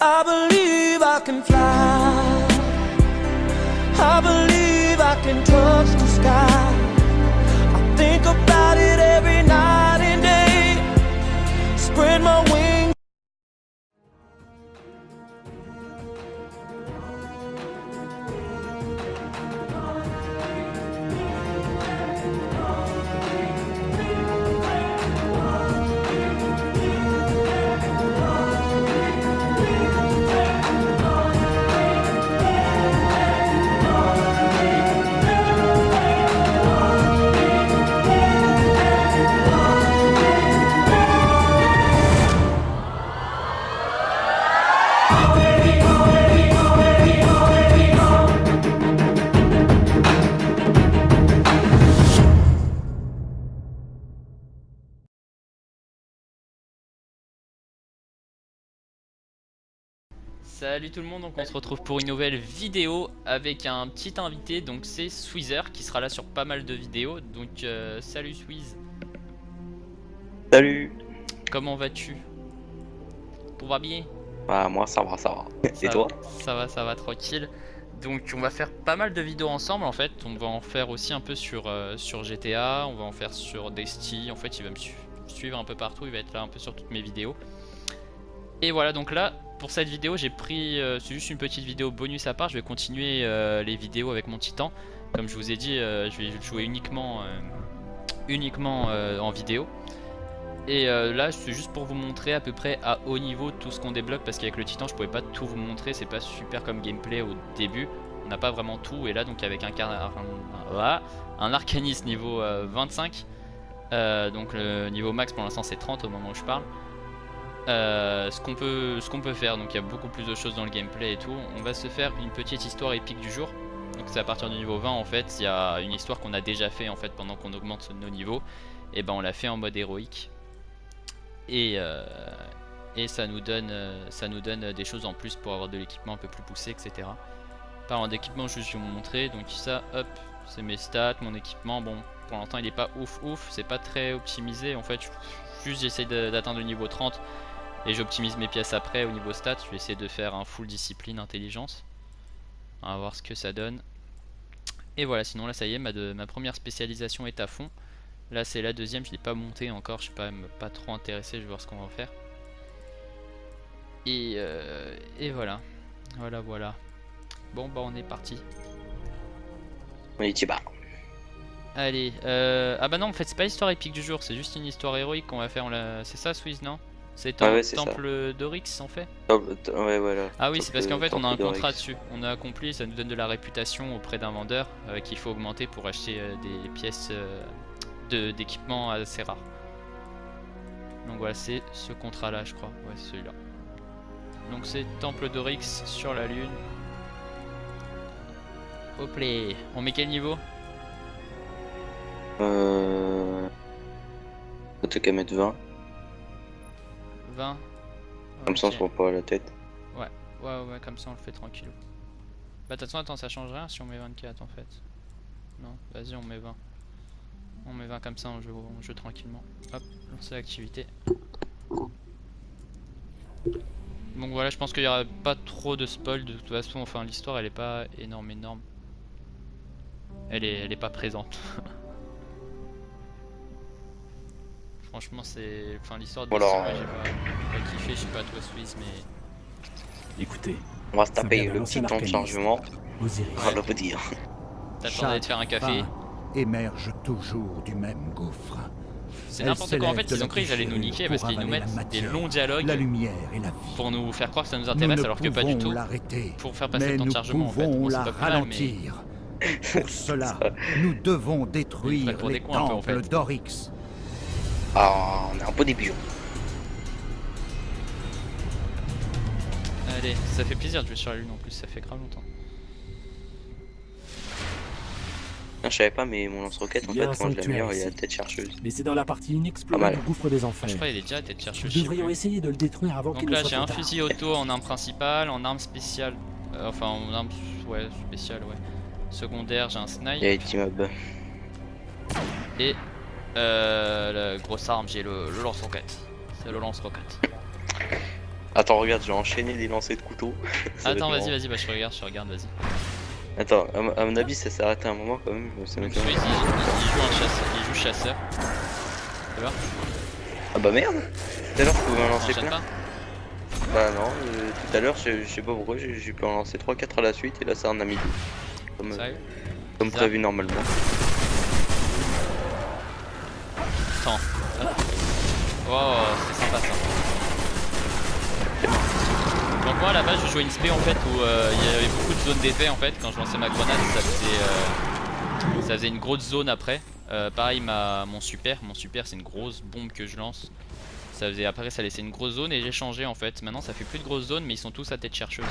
I believe I can fly. I believe I can touch the sky. I think about it every night and day. Spread my wings. Salut tout le monde, donc on se retrouve pour une nouvelle vidéo avec un petit invité, donc c'est Sweezer qui sera là sur pas mal de vidéos, donc salut Sweez. Salut. Comment vas-tu? Tout va bien? Bah moi ça va, ça va. Et toi? Ça va tranquille. Donc on va faire pas mal de vidéos ensemble en fait, on va en faire aussi un peu sur GTA, on va en faire sur Desti, en fait il va me suivre un peu partout, il va être là un peu sur toutes mes vidéos. Et voilà, donc là pour cette vidéo j'ai pris, c'est juste une petite vidéo bonus à part, je vais continuer les vidéos avec mon Titan. Comme je vous ai dit, je vais jouer uniquement en vidéo. Et là c'est juste pour vous montrer à peu près à haut niveau tout ce qu'on débloque, parce qu'avec le Titan je pouvais pas tout vous montrer, c'est pas super comme gameplay au début, on n'a pas vraiment tout. Et là donc avec un Arcaniste niveau 25, donc le niveau max pour l'instant c'est 30 au moment où je parle. Ce qu'on peut faire, donc il y a beaucoup plus de choses dans le gameplay et tout. On va se faire une petite histoire épique du jour. Donc c'est à partir du niveau 20 en fait, il y a une histoire qu'on a déjà fait en fait pendant qu'on augmente nos niveaux. Et ben on l'a fait en mode héroïque. Et ça nous donne des choses en plus pour avoir de l'équipement un peu plus poussé, etc. Parlant d'équipement, je vais vous montrer. Donc ça, hop, c'est mes stats, mon équipement. Bon, pour l'instant il est pas ouf, c'est pas très optimisé en fait. Juste j'essaie d'atteindre le niveau 30. Et j'optimise mes pièces après au niveau stats. Je vais essayer de faire un full discipline intelligence. On va voir ce que ça donne. Et voilà, sinon là ça y est, ma première spécialisation est à fond. Là c'est la deuxième, je l'ai pas montée encore, je suis pas trop intéressé, je vais voir ce qu'on va en faire. Et voilà. Voilà. Bon bah on est parti. On est bas. Allez, ah bah non en fait c'est pas l'histoire épique du jour, c'est juste une histoire héroïque qu'on va faire. C'est ça Swiss, non? C'est un temple d'Oryx en fait. Ouais voilà. Ah oui, c'est parce qu'en fait on a un contrat dessus. On a accompli, ça nous donne de la réputation auprès d'un vendeur qu'il faut augmenter pour acheter des pièces d'équipement assez rares. Donc voilà, c'est ce contrat là je crois. Ouais, c'est celui-là. Donc c'est temple d'Oryx sur la lune. Hop là. On met quel niveau? Faut qu'à mettre 20. 20. Comme ça on se prend pas à la tête. Ouais, comme ça on le fait tranquille. Bah de toute façon attends, ça change rien si on met 24 en fait. Non, vas-y on met 20. On met 20 comme ça, on joue tranquillement. Hop, lancer l'activité. Donc voilà, je pense qu'il y aura pas trop de spoil de toute façon, enfin l'histoire elle est pas énorme. Elle est pas présente. Franchement c'est... Enfin l'histoire de moi j'ai pas kiffé, je sais pas toi Suisse mais... Écoutez, on va se taper le petit temps de chargement. On va vous dire. T'attendais de faire un café. Émerge toujours du même gouffre. C'est n'importe quoi en fait, ils ont cru qu'ils allaient nous niquer parce qu'ils nous mettent des longs dialogues la lumière et la vie. pour nous faire croire que ça nous intéresse alors que pas du tout. Pour faire passer le temps de chargement en fait. Bon, la ralentir. Pour cela, nous devons détruire les temples d'Oryx. Ah, on est un peu des pions. Allez, ça fait plaisir de jouer sur la lune en plus, ça fait grave longtemps. Non, je savais pas, mais mon lance-roquette en fait, quand je l'améliore, il y a la tête chercheuse. Mais c'est dans la partie inexplorée du gouffre des enfers. Je crois qu'il est déjà tête chercheuse. Nous devrions essayer de le détruire avant qu'il ne soit trop tard. Donc là j'ai un fusil auto en arme principale, en arme spéciale, enfin en arme spéciale ouais. Secondaire j'ai un snipe. Il y a les team-up. Et la grosse arme j'ai le lance-roquette. C'est le lance-roquette. Attends, regarde, j'ai enchaîné des lancers de couteau. Attends, vas-y, bah je regarde, vas-y. Attends, à mon avis, ça s'est arrêté un moment quand même. Ça donc Swiss, il joue chasseur. Ça va? Ah bah merde! Tout à l'heure, je pouvais en lancer plein. Pas bah non, tout à l'heure, je sais pas pourquoi, j'ai pu en lancer 3-4 à la suite et là, ça en a mis 2. Comme prévu normalement. Attends. Oh, c'est sympa ça. Donc moi à la base je jouais une spé en fait où il y avait beaucoup de zones d'effet en fait. Quand je lançais ma grenade ça faisait une grosse zone après. Pareil mon super c'est une grosse bombe que je lance. Après ça laissait une grosse zone et j'ai changé en fait. Maintenant ça fait plus de grosses zones mais ils sont tous à tête chercheuse.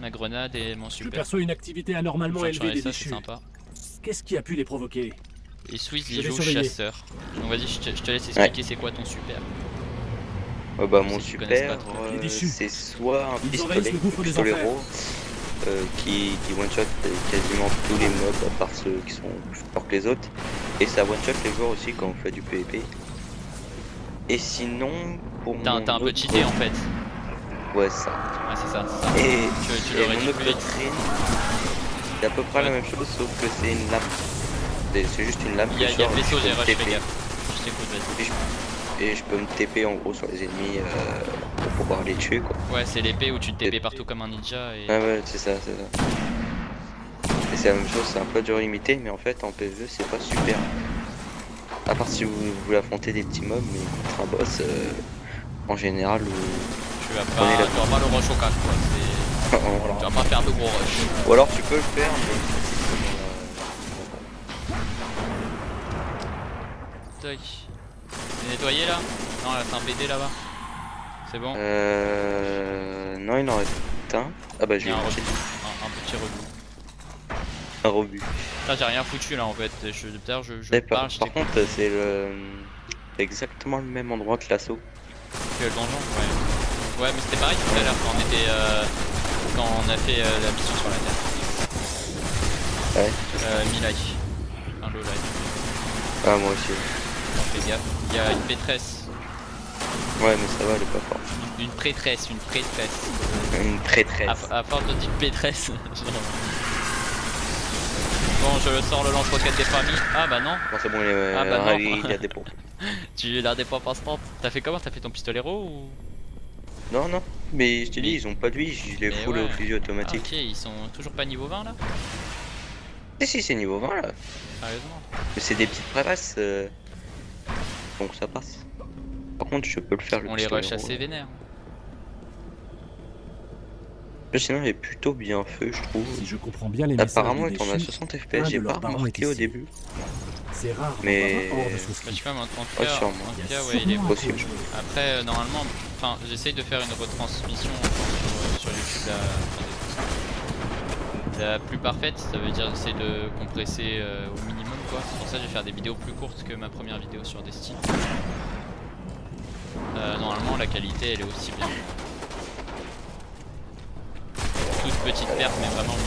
Ma grenade et mon super. Je perçois une activité anormalement élevée des déchus. Sympa. Qu'est-ce qui a pu les provoquer? Et Swiss il joue chasseur. Donc vas-y je te laisse expliquer c'est quoi ton super. Bah mon super c'est soit un pistolero qui one shot quasiment tous les mobs à part ceux qui sont plus forts que les autres. Et ça one shot les joueurs aussi quand on fait du PvP. Et sinon pour t'as un peu cheaté en fait. Ouais ça. Ouais c'est ça. Et tu l'aurais dit mon plus vite. C'est à peu près la même chose sauf que c'est une lame. C'est juste une lame. Il y a le vaisseau, j'ai rush, fais gaffe. Je t'écoute, vas-y. Et je peux me TP en gros sur les ennemis pour pouvoir les tuer quoi. Ouais, c'est l'épée où tu te TP partout comme un ninja et... Ah ouais, c'est ça. Et c'est la même chose, c'est un peu dur limité, mais en fait en PvE c'est pas super. À part si vous voulez affronter des petits mobs, mais contre un boss, en général... Tu vas pas le rush au 4 quoi, tu vas pas faire de gros rush. Ou alors tu peux le faire, mais... C'est nettoyé là? Non là c'est un BD là-bas. C'est bon? Non il en reste un. Ah bah j'ai un petit rebut. Un rebut. Là j'ai rien foutu là en fait. Je parle. Par contre c'est exactement le même endroit que l'assaut. Que le donjon? Ouais. Ouais mais c'était pareil tout à l'heure quand on a fait la mission sur la terre. Ouais. Mi-like. Un low light. Ah moi aussi. Fais gaffe, il y a une pétresse. Ouais mais ça va, elle est pas forte. Une prêtresse. Une prêtresse. À force de dire pétresse. Bon je le sors le lance-roquette des familles. Ah bah non. Non c'est bon il a des pompes. Tu l'as des pompes instantes. T'as fait comment? T'as fait ton pistolero ou? Non mais je t'ai dit ils ont pas de vie, je les full au fusil automatique. Ah, ok ils sont toujours pas niveau 20 là? Si c'est niveau 20 là. Sérieusement? Mais c'est des petites prépasses donc ça passe. Par contre je peux le faire le on les rush assez vénère. Sinon il est plutôt bien fait je trouve. Si je comprends bien les messages apparemment il tourne à 60 fps, j'ai pas remarqué au début. C'est rare mais je sais pas, en tout cas ouais il est possible. Après normalement enfin j'essaye de faire une retransmission sur YouTube la plus parfaite, ça veut dire j'essaie de compresser au minimum quoi. C'est pour ça que je vais faire des vidéos plus courtes que ma première vidéo sur Destiny. Normalement la qualité elle est aussi bien. Toute petite perte mais vraiment.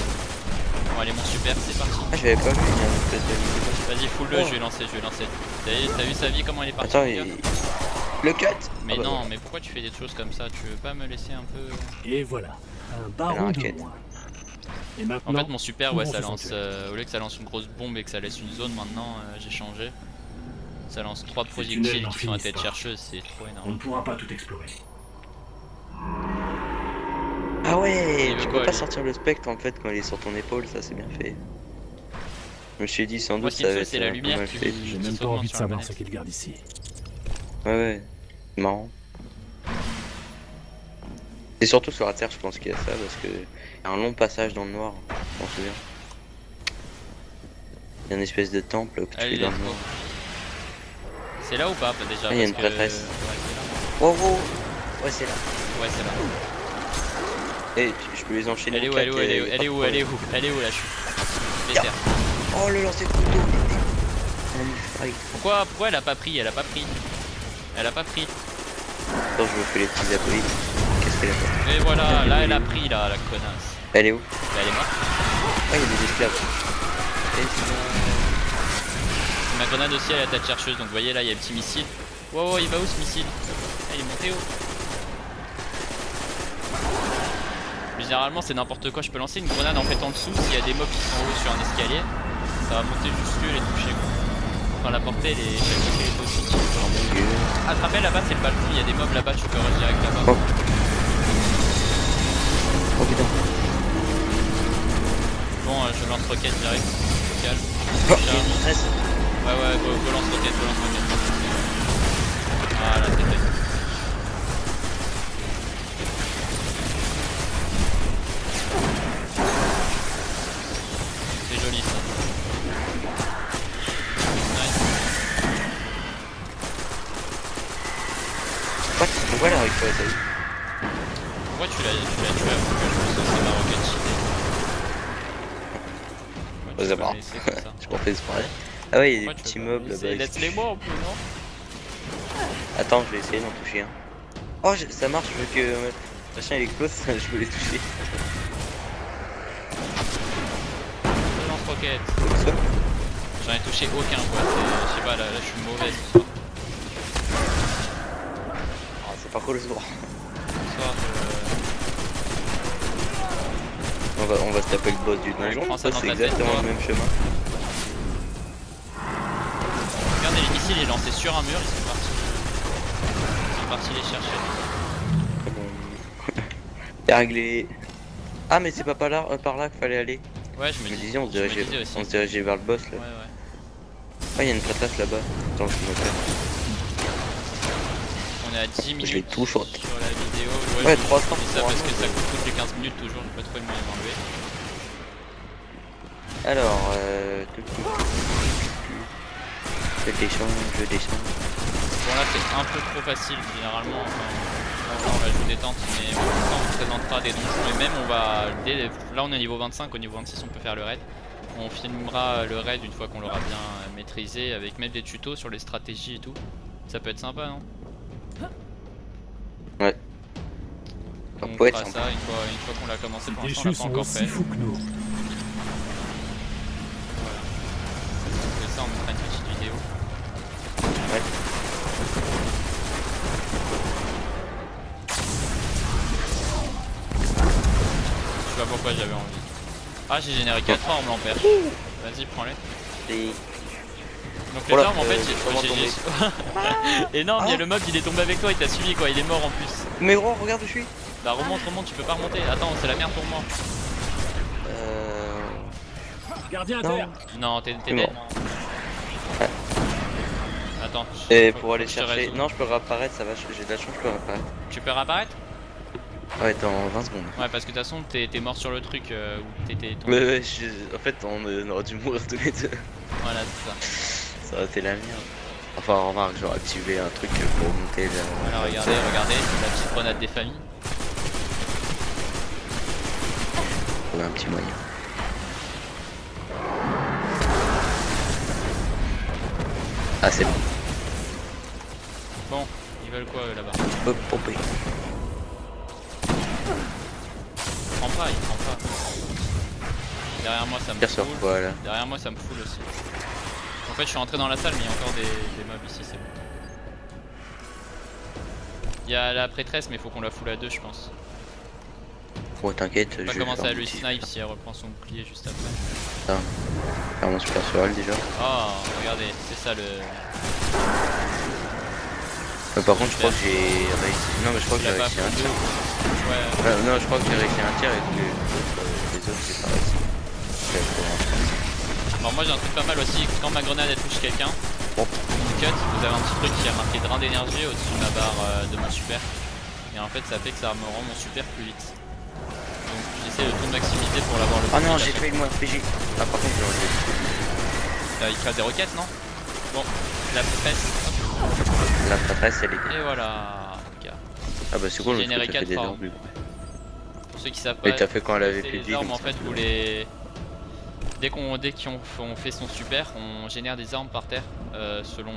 Bon allez mon super c'est parti. Ah j'avais pas vu, il y a une espèce de... Vas-y full le, je vais lancer. T'as vu sa vie comment elle est partie? Attends le cut. Mais non mais pourquoi tu fais des choses comme ça? Tu veux pas me laisser un peu... Et voilà, un baron de moins. Et en fait mon super ouais ça lance au lieu que ça lance une grosse bombe et que ça laisse une zone maintenant j'ai changé. Ça lance 3 projectiles qui sont à tête chercheuse, c'est trop énorme. On ne pourra pas tout explorer. Ah ouais, tu peux pas sortir le spectre en fait quand il est sur ton épaule, ça c'est bien fait. Je me suis dit sans doute ça va être c'est la lumière qui fait. J'ai même pas envie de savoir ce qu'il garde ici. Ouais, marrant. C'est surtout sur la terre je pense qu'il y a ça parce que y a un long passage dans le noir, je m'en souviens. Il y a une espèce de temple que tu fais dans le noir. C'est là ou pas déjà? Il y a une prêtresse. Wow, ouais c'est là. Ouais c'est là. Et je peux les enchaîner. Elle est où là je suis déter. Oh le lancer de couteau. Pourquoi elle a pas pris? Elle a pas pris. Attends je me fais les petits abris. Qu'est-ce qu'elle a fait? Et voilà, là elle a pris là la connasse. Elle est où? Là elle est morte. Ah il y a des esclaves. Ma grenade aussi elle a tête chercheuse donc vous voyez là il y a le petit missile. Wow il va où ce missile? Il est monté haut. généralement c'est n'importe quoi, je peux lancer une grenade en fait en dessous, s'il y a des mobs qui sont en haut sur un escalier, ça va monter jusque les toucher quoi. Enfin la portée elle est chaque côté est aussi. Attraper là-bas c'est pas le coup, il y a des mobs là-bas, tu peux rush direct là-bas. Oh. Oh putain. Bon je lance roquette direct, calme. Oh, Ouais go lance roquette, Voilà c'est fait. C'est joli ça. Nice. Pourquoi elle arrive pas à ça? Pourquoi tu l'as tué avant que je me sens ma roquette cheatée? Ça va. Je m'en fais exprès. Ah ouais, il y a des petits mobs là-bas. Laisse-les moi un peu, non? Attends, je vais essayer d'en toucher un. Oh, ça marche, vu que machin il explose, je peux les toucher. Lance roquette. J'en ai touché aucun quoi, je sais pas, là je suis mauvais ce soir. Oh, c'est pas cool ce soir. On va se taper le boss du donjon, c'est exactement le même chemin. Regardez, ici il est lancé sur un mur, ils sont partis les chercher. C'est réglé. Ah mais c'est pas par là qu'il fallait aller. Ouais je me disais, on se dirigeait vers le boss là. Ouais. Ah il y a une patate là-bas. Attends je me fais. On est à 10 minutes je les touche sur la vidéo. Ouais 3 temps. Ça parce que ça coupe toutes les 15 minutes toujours, j'ai pas trouvé le moyen d'enlever. Alors je descends. Bon là c'est un peu trop facile généralement, enfin, on va jouer détente mais on présentera des donjons et même on va, là on est niveau 25, au niveau 26 on peut faire le raid. On filmera le raid une fois qu'on l'aura bien maîtrisé avec même des tutos sur les stratégies et tout. Ça peut être sympa non? Ouais. On fera ça une fois qu'on l'a commencé, pour l'instant on l'a pas encore fait. Fou que nous. Voilà. Et ça on mettra une petite vidéo. Ouais. Je sais pas pourquoi j'avais envie. Ah j'ai généré 4 armes en perche. Vas-y prends-les. Donc les armes en fait j'ai... Et non mais le mob il est tombé avec toi, il t'a suivi quoi, il est mort en plus. Mais gros regarde où je suis. Bah remonte, tu peux pas remonter. Attends c'est la merde pour moi. Gardien à terre. Non t'es dead. Ouais. Attends. Et pour aller chercher... Non je peux réapparaître, ça va, j'ai de la chance, je peux réapparaître. Tu peux réapparaître? Ouais dans 20 secondes. Ouais parce que de toute façon t'es mort sur le truc où t'étais tombé. Mais ouais, en fait on aurait dû mourir tous les deux. Voilà c'est ça. Ça aurait été la merde. Enfin remarque, j'aurais activé un truc pour monter là. Voilà regardez, la petite grenade des familles. On a un petit moyen. Ah c'est bon. Bon, ils veulent quoi eux là-bas? Hop, pompé. Prends pas, il prend pas. Derrière moi ça me Tire sur fout. quoi là? Derrière moi ça me fout aussi. En fait je suis rentré dans la salle mais il y a encore des mobs ici, c'est bon. Il y a la prêtresse mais il faut qu'on la foule à deux je pense. Oh t'inquiète, On va pas commencer à lui snipe si elle reprend son bouclier juste après. Faire mon super sur elle déjà. Oh regardez, c'est ça le... Par contre je crois que j'ai réussi. Non mais je crois que j'ai réussi un tir. Ouais. Non je crois que j'ai réussi un tir et que les autres c'est pas réussi. Alors moi j'ai un truc pas mal aussi, quand ma grenade elle touche quelqu'un, mon cut, vous avez un petit truc qui a marqué drain d'énergie au-dessus de ma barre de mon super. Et en fait ça fait que ça me rend mon super plus vite. Donc j'essaie de tout maximiser pour l'avoir le plus. Oh non j'ai fait le moins RPG. Ah par contre j'ai enlevé. Il crée des roquettes non? Bon, la prêtresse. La prêtresse elle est... Et voilà. Ah bah c'est cool, le généré truc ça fait 4 des armes. armes. Pour ceux qui savent pas, Et t'as fait quand elle avait plus de les vie. armes en fait vous les... Dès qu'on fait son super, on génère des armes par terre selon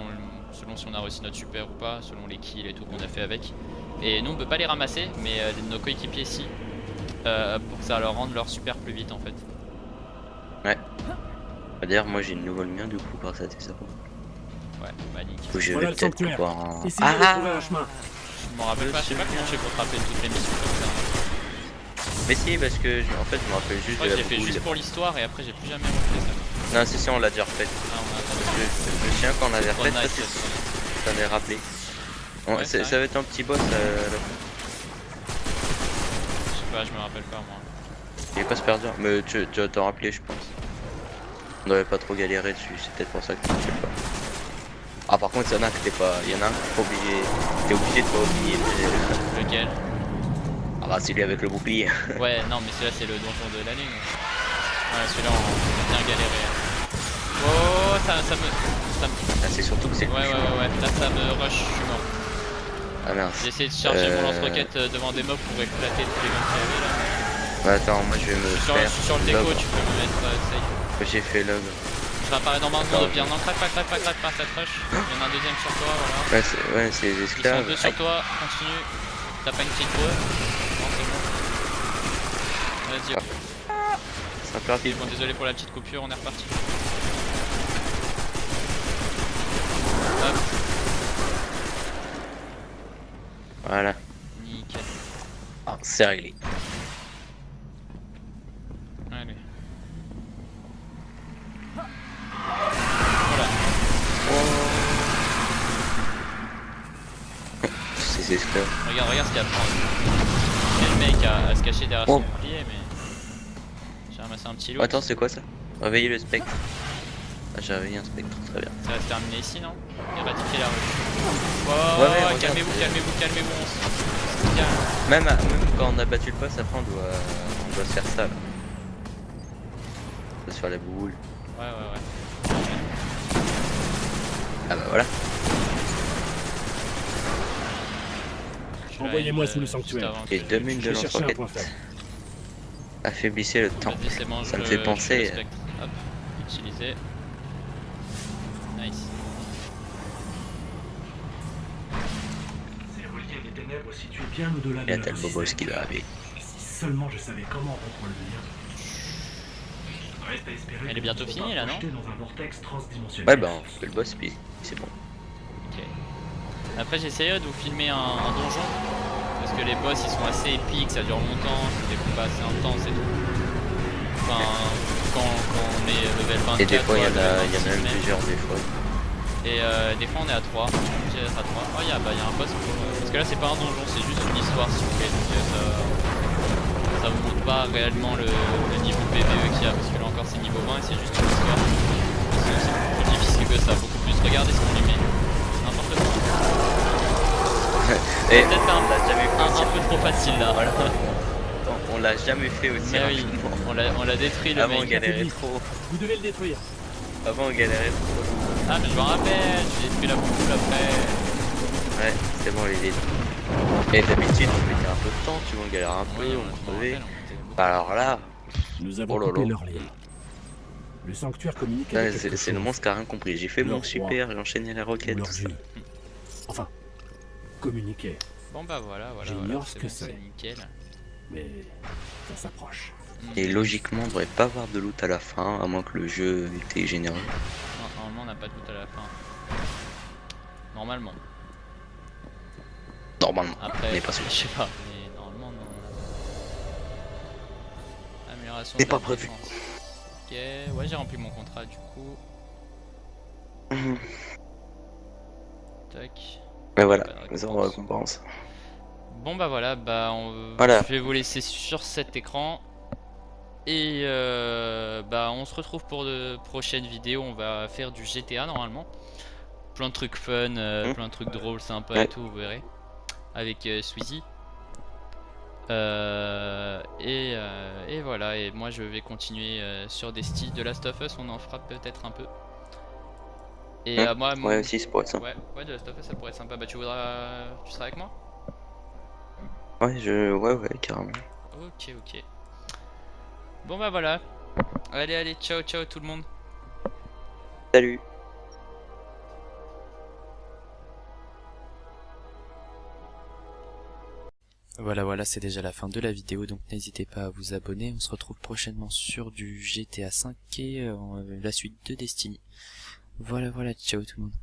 si on a réussi notre super ou pas, selon les kills et tout qu'on a fait avec. Et nous on peut pas les ramasser, mais nos coéquipiers si, pour que ça leur rende leur super plus vite en fait. Ouais. D'ailleurs moi j'ai une nouvelle mien du coup par ça c'est ça. Ouais, bah nickel. Je Voilà vais le peut-être sanctuaire. pouvoir en... Essayez de trouver un chemin. Je m'en rappelle pas, je sais pas comment j'ai pour attraper toutes les missions comme ça. Mais si, parce que en fait, je me rappelle juste Je crois de que la j'ai fait boule. juste pour l'histoire et après j'ai plus jamais refait ça. Non, si, on l'a déjà refait. Ah, on a Je me souviens quand on l'avait refait, Fortnite, ça t'avait rappelé. Ouais, Ça va être un petit boss. je sais pas, je me rappelle pas moi. Il est pas super dur, mais tu vas t'en rappeler, je pense. On devait pas trop galérer dessus, c'est peut-être pour ça que tu ne sais pas. Ah, par contre, il y en a que t'es pas. Il y en a un que t'es obligé de pas oublier. Lequel? Ah, bah, celui avec le bouclier. Ouais, non, mais celui-là c'est le donjon de la ligne. Ouais, celui-là on a bien galéré. Oh, ça me. Ah, c'est surtout que c'est le Ouais, plus ouais, chaud. ouais, là ça me rush, je suis mort. Ah, mince. J'ai essayé de charger mon lance-roquette devant des mobs pour éclater tous les mobs qu'il y avait là. Bah, attends, moi je vais me Je faire. suis sur le déco, log. tu peux me mettre safe. J'ai fait log. Je réapparais dans 20 secondes, bien non, crac, pas cette rush. Il y en a un deuxième sur toi, voilà. Ouais, c'est les Ils sont esclaves. deux sur toi, continue. T'as pas une petite breu? Non, c'est bon. Vas-y. C'est un peu rapide. Bon, désolé pour la petite coupure, on est reparti. Hop, Voilà. nickel. Ah, c'est réglé. Allez. Voilà. Ces esclaves. Regarde ce qu'il y a à prendre. Et le mec à se cacher derrière son bouclier, mais. J'ai ramassé un petit lot. Attends, c'est quoi ça? Réveiller le spectre. Ah, j'ai réveillé un spectre, très bien. Ça va se terminer ici, non? Éradiquer la rue. Ouais, Oh, regarde, calmez-vous, on se calme. Même quand on a battu le boss, après on doit se faire ça là. On doit se faire la boule. Ouais. Ah bah voilà. Envoyez-moi sous le sanctuaire. Et 2 minutes de Je vais chercher un lance-roquette. point faible. Affaiblissez le temps. Vas-y, c'est bon, Ça me je- fait je penser. respecte. Hop, utiliser. Nice. Ces reliefs des ténèbres situés bien au-delà Et de là, leur t'as le bobos système. qui doit arriver. Si seulement je savais comment rompre le lien. Reste à espérer Elle est que bientôt nous ne finie, soyons là, pas non? projetés dans un vortex transdimensionnel. Ouais, bah on fait le boss, puis c'est bon. Ok. Après, j'essayerai de vous filmer un donjon. Parce que les boss ils sont assez épiques, ça dure longtemps, c'est des combats assez intenses et tout. Enfin, quand on est level 24. Et des fois, il y en a level 26 même même. plusieurs des fois. Et des fois on est à 3. J'ai être à 3. Oh, il y a un boss pour. Parce que là, c'est pas un donjon, c'est juste une histoire s'il vous plaît. Donc ça vous montre pas réellement le niveau PVE qu'il y a. Parce que là encore, c'est niveau 20 et c'est juste une histoire. C'est beaucoup plus difficile que ça, beaucoup plus. Regardez ce qu'on lui met. N'importe quoi. Et Peut-être on l'a jamais fait un peu trop facile là. Voilà. On l'a jamais fait aussi Mais oui, rapidement. on l'a détruit le Avant on mec. galérait trop. Vous devez le détruire. Avant on galérait trop. Ah mais je m'en rappelle, j'ai détruit la boucle après. Ouais, c'est bon les idées. Et d'habitude on mettait un peu de temps, tu vois, on galère un peu, Oui, on je m'en crevait. rappelle, on était beaucoup. Bah alors là, Nous avons Oh là coupé là. leur lien. Le sanctuaire communique là, avec quelque c'est le chose. monstre qui a rien compris. J'ai fait Leur mon roi. super, j'ai enchaîné la Ou roquette, leur tout ça. dieu. Enfin, communiquer. Bon bah voilà, J'ignore ce que bon, c'est. c'est nickel. Mais ça s'approche. Et logiquement on devrait pas avoir de loot à la fin, à moins que le jeu était généreux. Non, normalement on n'a pas de doute à la fin. Normalement. Normalement, Après, on n'est pas sûr. je sais pas, mais normalement non. Amélioration C'est de la pas prévu. défense. Ok, ouais j'ai rempli mon contrat du coup. Tac. Mais voilà, Pas de zéro récompense. récompense. Bon bah voilà, Voilà. je vais vous laisser sur cet écran. Et bah on se retrouve pour de prochaines vidéos, on va faire du GTA normalement. Plein de trucs fun, plein de trucs drôles, sympas Ouais. et tout, vous verrez. Avec Sweezy. Et voilà, et moi je vais continuer sur des styles de Last of Us, on en fera peut-être un peu. Et moi, Ouais aussi c'est pour être sympa. ouais, de Last of Us ça pourrait être sympa. Bah tu seras avec moi? Ouais carrément. Ok. Bon bah voilà. Allez, ciao tout le monde. Salut. Voilà, c'est déjà la fin de la vidéo, donc n'hésitez pas à vous abonner. On se retrouve prochainement sur du GTA 5 et la suite de Destiny. Voilà, ciao tout le monde.